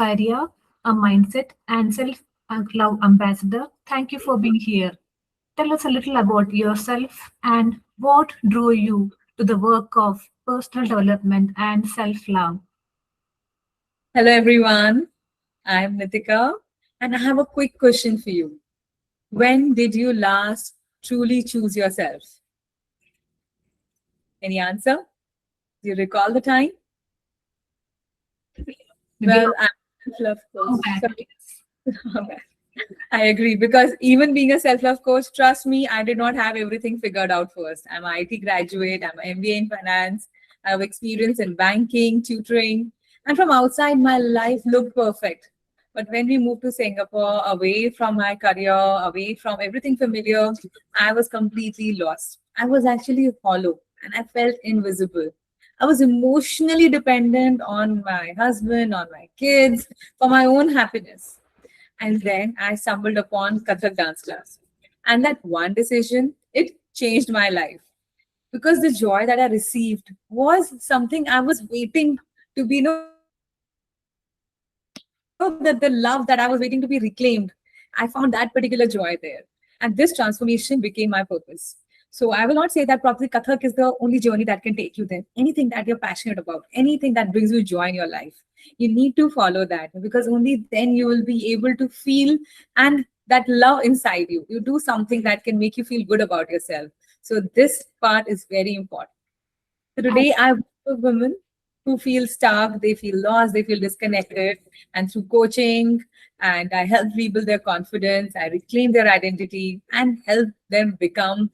Saria, a mindset and self love ambassador. Thank you for being here. Tell us a little about yourself and what drew you to the work of personal development and self love. Hello, everyone. I'm Nitika, and I have a quick question for you. When did you last truly choose yourself? Any answer? Do you recall the time? Maybe Well, I'm a self-love long coach. back. Yes. Okay. I agree because even being a self-love coach, trust me, I did not have everything figured out first. I'm an IT graduate, I'm an MBA in finance, I have experience in banking, tutoring, and from outside my life looked perfect. But when we moved to Singapore, away from my career, away from everything familiar, I was completely lost. I was actually hollow and I felt invisible. I was emotionally dependent on my husband, on my kids, for my own happiness. And then I stumbled upon Kathak dance class. And that one decision, it changed my life because the joy that I received was something I was waiting to be, that the love that I was waiting to be reclaimed. I found that particular joy there. And this transformation became my purpose. So I will not say that probably Kathak is the only journey that can take you there. Anything that you're passionate about, anything that brings you joy in your life, you need to follow that because only then you will be able to feel and that love inside you. You do something that can make you feel good about yourself. So this part is very important. So I, today I work with women who feel stuck, they feel lost, they feel disconnected. And through coaching, and I help rebuild their confidence, I reclaim their identity and help them come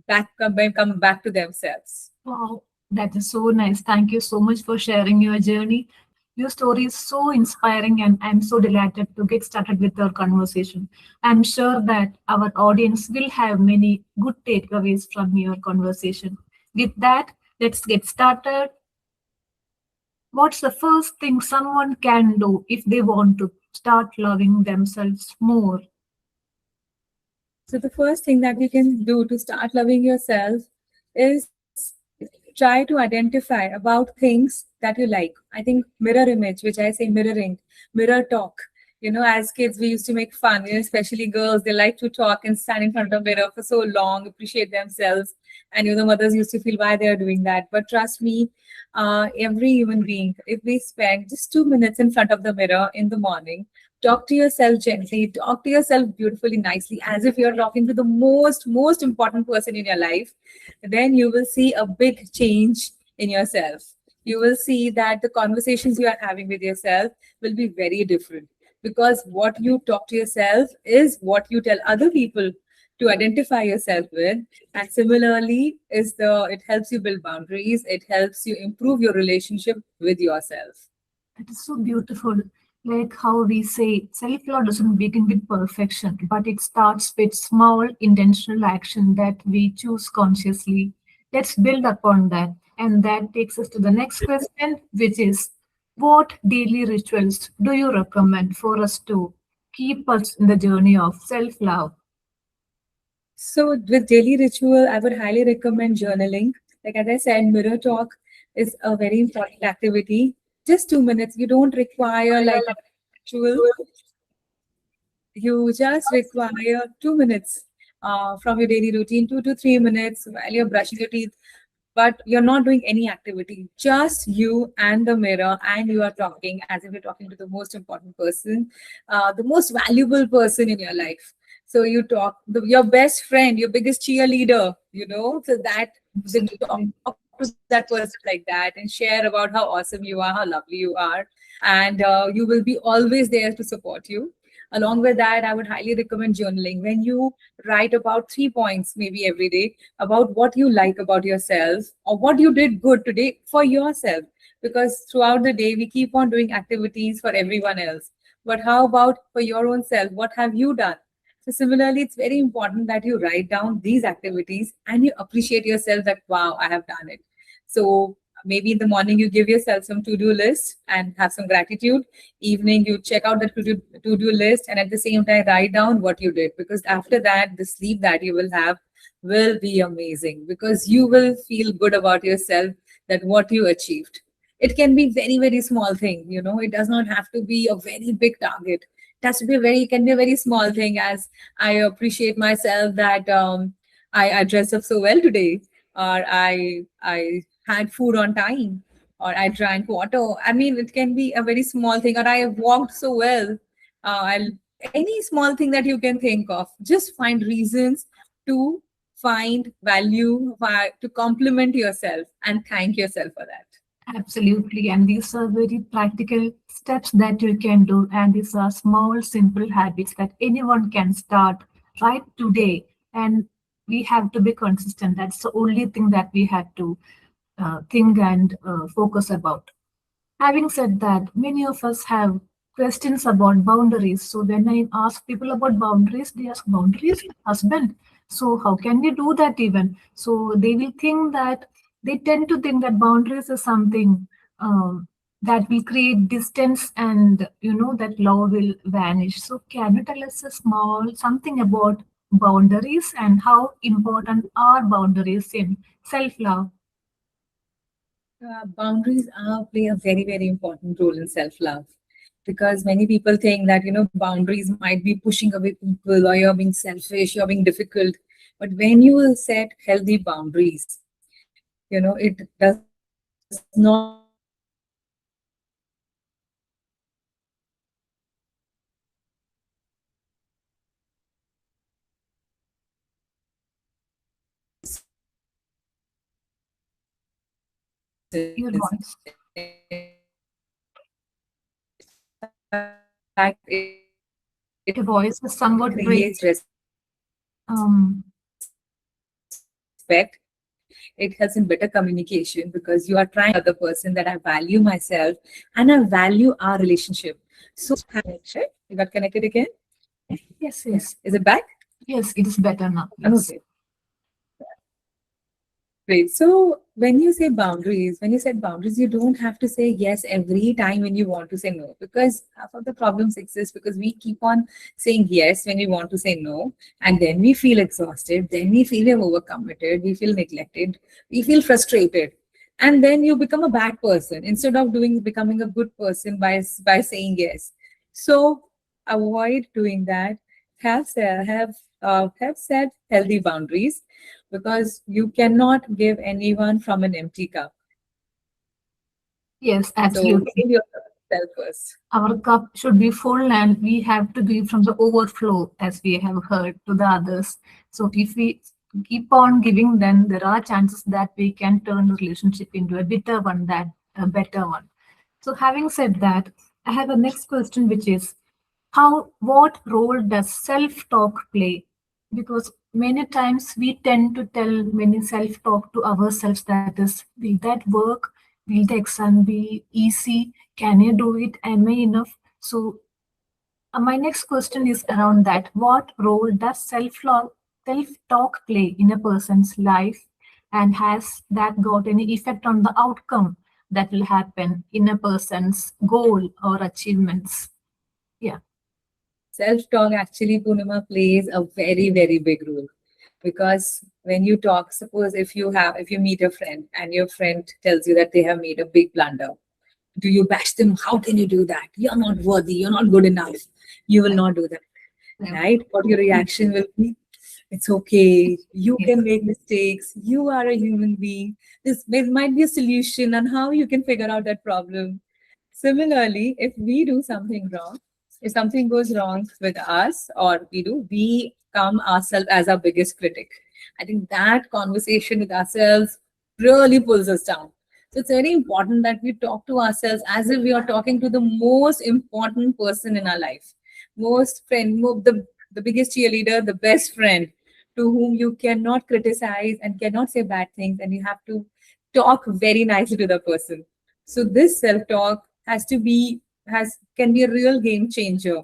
back to themselves. wow, that is so nice. Thank you so much for sharing your journey. Your story is so inspiring, and I'm so delighted to get started with our conversation. I'm sure that our audience will have many good takeaways from your conversation. With that, let's get started. What's the first thing someone can do if they want to start loving themselves more? So the first thing that you can do to start loving yourself is try to identify about things that you like. I think mirror image, which I say mirroring, mirror talk. As kids, we used to make fun, especially girls, they like to talk and stand in front of the mirror for so long, appreciate themselves. And, the mothers used to feel why they're doing that. But trust me, every human being, if we spend just 2 minutes in front of the mirror in the morning, talk to yourself gently, talk to yourself beautifully, nicely, as if you're talking to the most important person in your life, then you will see a big change in yourself. You will see that the conversations you are having with yourself will be very different because what you talk to yourself is what you tell other people to identify yourself with. And similarly is the it helps you build boundaries, it helps you improve your relationship with yourself. That is so beautiful. Like how we say, self love doesn't begin with perfection, but it starts with small intentional action that we choose consciously. Let's build upon that. And that takes us to the next question, which is what daily rituals do you recommend for us to keep us in the journey of self love? So with daily ritual, I would highly recommend journaling. Like as I said, mirror talk is a very important activity. Just 2 minutes. You don't require like a ritual. You just require 2 minutes from your daily routine, 2 to 3 minutes while you're brushing your teeth. But you're not doing any activity, just you and the mirror, and you are talking as if you're talking to the most important person, the most valuable person in your life. So you talk, your best friend, your biggest cheerleader, so that then you talk to that person like that and share about how awesome you are, how lovely you are, and you will be always there to support you. Along with that, I would highly recommend journaling. When you write about 3 points, maybe every day, about what you like about yourself or what you did good today for yourself. Because throughout the day, we keep on doing activities for everyone else. But how about for your own self? What have you done? So, similarly, it's very important that you write down these activities and you appreciate yourself that, wow, I have done it. So, maybe in the morning, you give yourself some to do list and have some gratitude. Evening, you check out the to do list and at the same time, write down what you did. Because after that, the sleep that you will have will be amazing because you will feel good about yourself that what you achieved. It can be very, very small thing, you know, it does not have to be a very big target. It has to be a very, can be a very small thing, as I appreciate myself that I dressed up so well today, or I had food on time, or I drank water. I mean, it can be a very small thing, or I walked so well. I'll Any small thing that you can think of. Just find reasons to find value, to compliment yourself and thank yourself for that. Absolutely. And these are very practical steps that you can do. And these are small, simple habits that anyone can start right today. And we have to be consistent. That's the only thing that we have to think and focus about. Having said that, many of us have questions about boundaries. So when I ask people about boundaries, they ask boundaries, husband. So how can we do that even? So they will think that they tend to think that boundaries is something that will create distance and that love will vanish. So can you tell us a small something about boundaries and how important are boundaries in self-love? Boundaries play a very, very important role in self-love, because many people think that, you know, boundaries might be pushing away people, or you're being selfish, you're being difficult. But when you set healthy boundaries, you know, it does not Your voice. fact, it Your voice is somewhat break. creates Um, respect. It helps in better communication, because you are trying other person that I value myself and I value our relationship. So connection. You got connected again? yes, yes, Is it back? yes. It is better now. Yes. Okay. Great. So when you say boundaries, when you set boundaries, you don't have to say yes every time when you want to say no, because half of the problems exist because we keep on saying yes when we want to say no, and then we feel exhausted, then we feel we're overcommitted, we feel neglected, we feel frustrated, and then you become a bad person instead of becoming a good person by saying yes. So avoid doing that. Have set healthy boundaries, because you cannot give anyone from an empty cup. Yes, So absolutely. give yourself first. Our cup should be full and we have to give from the overflow, as we have heard, to the others. So if we keep on giving, then there are chances that we can turn the relationship into a bitter one, that a better one. So having said that, I have a next question, which is what role does self-talk play? Because many times we tend to tell many self-talk to ourselves, that is, will that work? Will the exam be easy? Can I do it? Am I enough? So my next question is around that. What role does self-talk play in a person's life, and has that got any effect on the outcome that will happen in a person's goal or achievements? Yeah. Self-talk actually, Purnima, plays a very, very big role. Because when you talk, suppose if you meet a friend and your friend tells you that they have made a big blunder, do you bash them? How can you do that? You're not worthy, you're not good enough. You will not do that, Yeah. right? What your reaction will be? It's okay. You Yes. can make mistakes. You are a human being. There might be a solution on how you can figure out that problem. Similarly, if we do something wrong, if something goes wrong with us or we come ourselves as our biggest critic. I think that conversation with ourselves really pulls us down. So it's very important that we talk to ourselves as if we are talking to the most important person in our life, most friend, the biggest cheerleader, the best friend, to whom you cannot criticize and cannot say bad things, and you have to talk very nicely to the person. So this self-talk has can be a real game changer.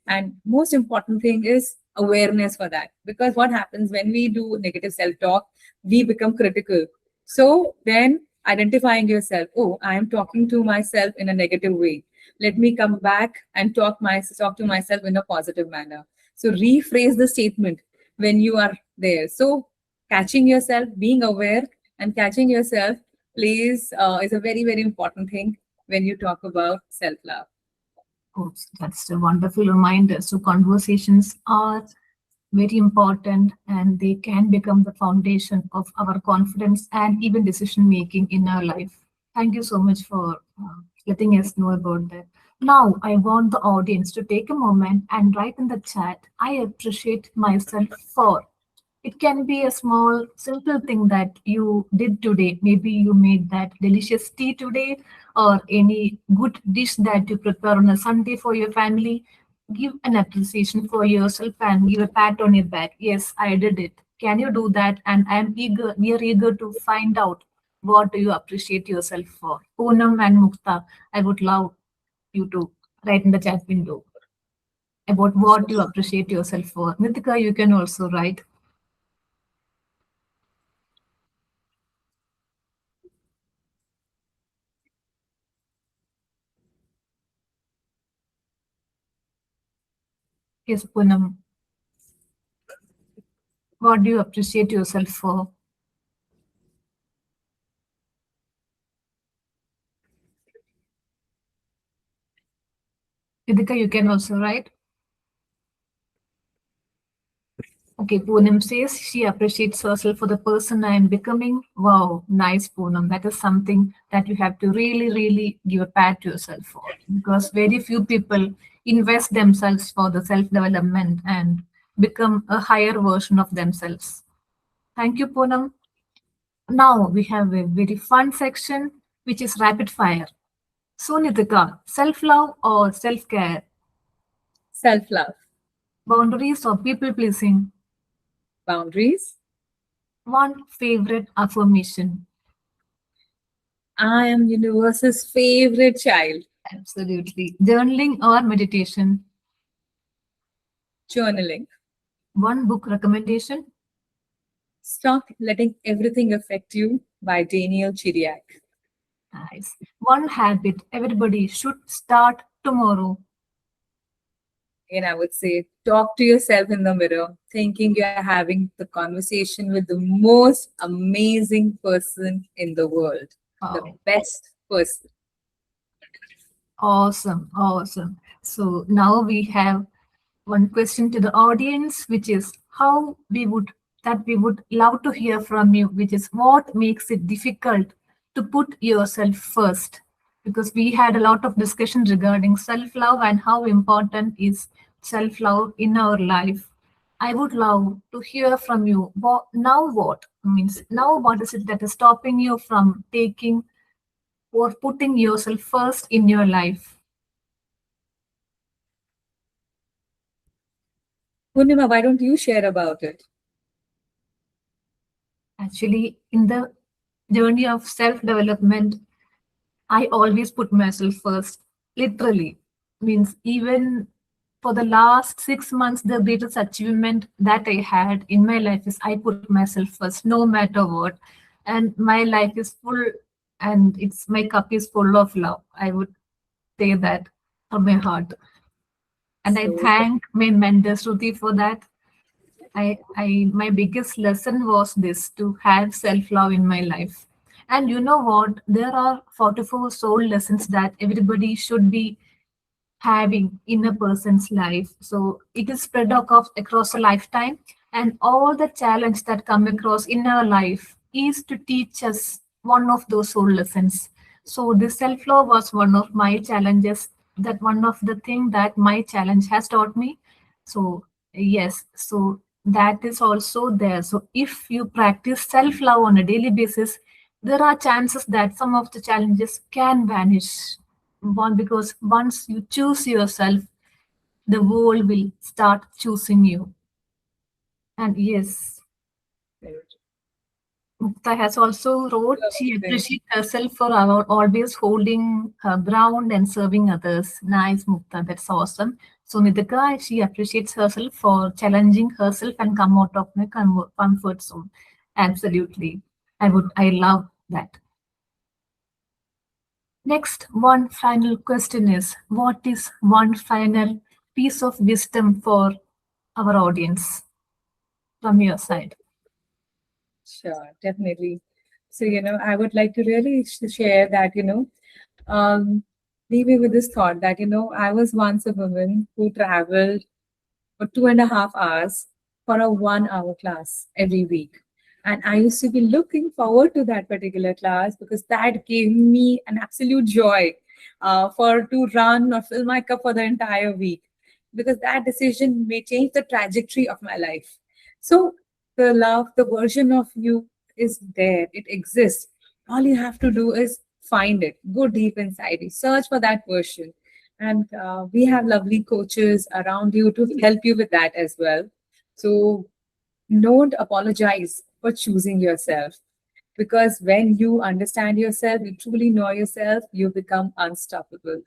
And most important thing is awareness for that. Because what happens when we do negative self-talk, we become critical. So then identifying yourself, oh, I am talking to myself in a negative way. Let me come back and talk to myself in a positive manner. So rephrase the statement when you are there. So catching yourself, being aware and catching yourself plays is a very, very important thing when you talk about self-love. Oh, that's a wonderful reminder. So conversations are very important and they can become the foundation of our confidence and even decision making in our life. Thank you so much for letting us know about that. Now, I want the audience to take a moment and write in the chat, I appreciate myself for. It can be a small, simple thing that you did today. Maybe you made that delicious tea today, or any good dish that you prepare on a Sunday for your family. Give an appreciation for yourself and give a pat on your back. Yes, I did it. Can you do that? And I'm eager, we are eager to find out what do you appreciate yourself for. Poonam and Mukta, I would love you to write in the chat window about what you appreciate yourself for. Nitika, you can also write. Yes, Poonam. What do you appreciate yourself for? Idika, you can also write. Okay, Poonam says she appreciates herself for the person I am becoming. Wow, nice, Poonam. That is something that you have to really, really give a pat to yourself for, because very few people invest themselves for the self development and become a higher version of themselves. Thank you, Poonam. Now we have a very fun section, which is rapid fire. So, Nitika, self love or self care, Self-love, boundaries or people pleasing? boundaries. One favorite affirmation. I am universe's favorite child. Absolutely. Journaling or meditation. Journaling. One book recommendation. Stop letting everything affect you by Daniel Chiriak. Nice. One habit everybody should start tomorrow. And I would say, talk to yourself in the mirror, thinking you're having the conversation with the most amazing person in the world, the Wow. best person. Awesome. Awesome. So now we have one question to the audience, which is how we would love to hear from you, which is what makes it difficult to put yourself first? Because we had a lot of discussion regarding self-love and how important is self-love in our life. I would love to hear from you. Now what? Means now what is it that is stopping you from taking or putting yourself first in your life? Purnima, why don't you share about it? Actually, in the journey of self development, I always put myself first, literally. Means, even for the last 6 months, the greatest achievement that I had in my life is I put myself first, no matter what. And my life is full, and my cup is full of love. I would say that from my heart. And I So, thank my mentor, Shruti, for that. My biggest lesson was this, to have self-love in my life. And you know what? There are 44 soul lessons that everybody should be having in a person's life. So it is spread across a lifetime, and all the challenge that come across in our life is to teach us one of those soul lessons. So this self-love was one of my challenges, that one of the thing that my challenge has taught me. So yes, so that is also there. So if you practice self-love on a daily basis, there are chances that some of the challenges can vanish. One, because once you choose yourself, the world will start choosing you. And yes, Mukta has also wrote she appreciates herself for always holding her ground and serving others. Nice, Mukta. That's awesome. So Nidika, she appreciates herself for challenging herself and come out of my comfort zone. Absolutely. I love that. Next, one final question is, what is one final piece of wisdom for our audience from your side? sure, definitely. So, I would like to really share that, um, leave me with this thought that, I was once a woman who traveled for 2.5 hours for a 1 hour class every week. And I used to be looking forward to that particular class because that gave me an absolute joy for to run or fill my cup for the entire week. Because that decision may change the trajectory of my life. So the love, the version of you is there. It exists. All you have to do is find it. Go deep inside you. Search for that version, and we have lovely coaches around you to help you with that as well. So don't apologize for choosing yourself, because when you understand yourself, you truly know yourself, you become unstoppable.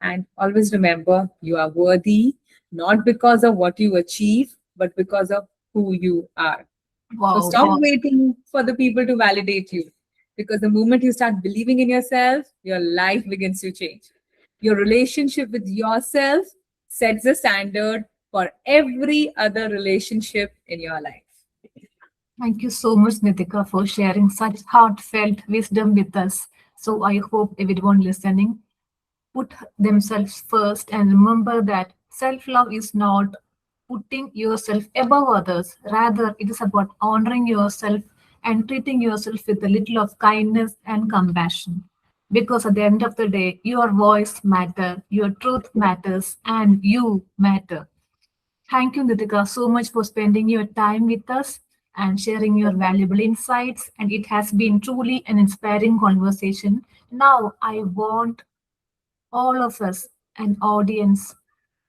And always remember, you are worthy, not because of what you achieve, but because of who you are. So Wow, stop wow. waiting for the people to validate you, because the moment you start believing in yourself, your life begins to change. Your relationship with yourself sets the standard for every other relationship in your life. Thank you so much, Nitika, for sharing such heartfelt wisdom with us. So I hope everyone listening put themselves first and remember that self-love is not putting yourself above others. Rather, it is about honoring yourself and treating yourself with a little of kindness and compassion. Because at the end of the day, your voice matters, your truth matters, and you matter. Thank you, Nitika, so much for spending your time with us and sharing your valuable insights. And it has been truly an inspiring conversation. Now, I want all of us, an audience,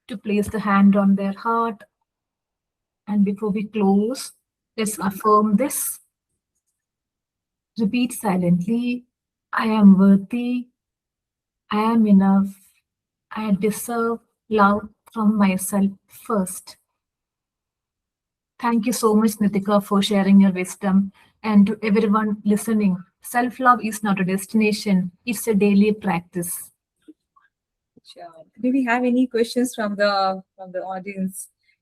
to place the hand on their heart. And before we close, let's affirm this. Repeat silently: I am worthy, I am enough, I deserve love from myself first. Thank you so much, Nitika, for sharing your wisdom. And to everyone listening, self love is not a destination, it's a daily practice. Sure. Do we have any questions from the audience?